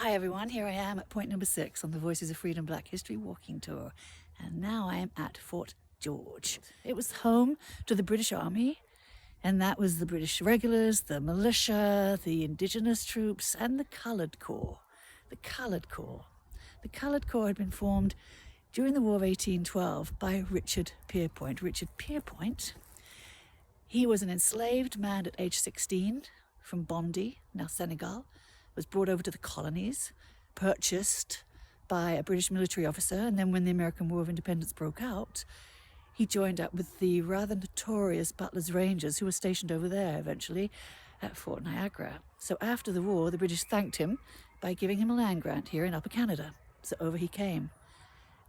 Hi everyone, here I am at point number 6 on the Voices of Freedom Black History walking tour, and now I am at Fort George. It was home to the British Army, and that was the British regulars, the militia, the indigenous troops, and the Coloured Corps. The Coloured Corps. The Coloured Corps had been formed during the War of 1812 by Richard Pierpoint. Richard Pierpoint, he was an enslaved man at age 16 from Bondy, now Senegal, was brought over to the colonies, purchased by a British military officer, and then when the American War of Independence broke out, he joined up with the rather notorious Butler's Rangers, who were stationed over there eventually at Fort Niagara. So after the war, the British thanked him by giving him a land grant here in Upper Canada. So over he came.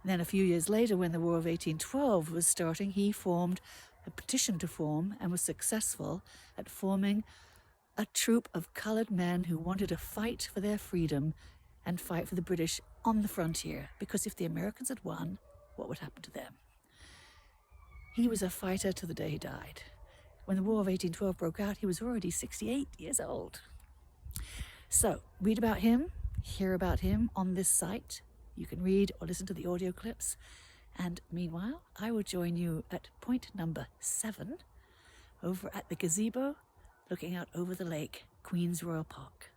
And then a few years later, when the War of 1812 was starting, he formed a petition to form and was successful at forming a troop of coloured men who wanted to fight for their freedom and fight for the British on the frontier, because if the Americans had won, what would happen to them? He was a fighter to the day he died. When the War of 1812 broke out, he was already 68 years old. So, read about him, hear about him on this site. You can read or listen to the audio clips. And meanwhile, I will join you at point number 7 over at the gazebo, looking out over the lake, Queen's Royal Park.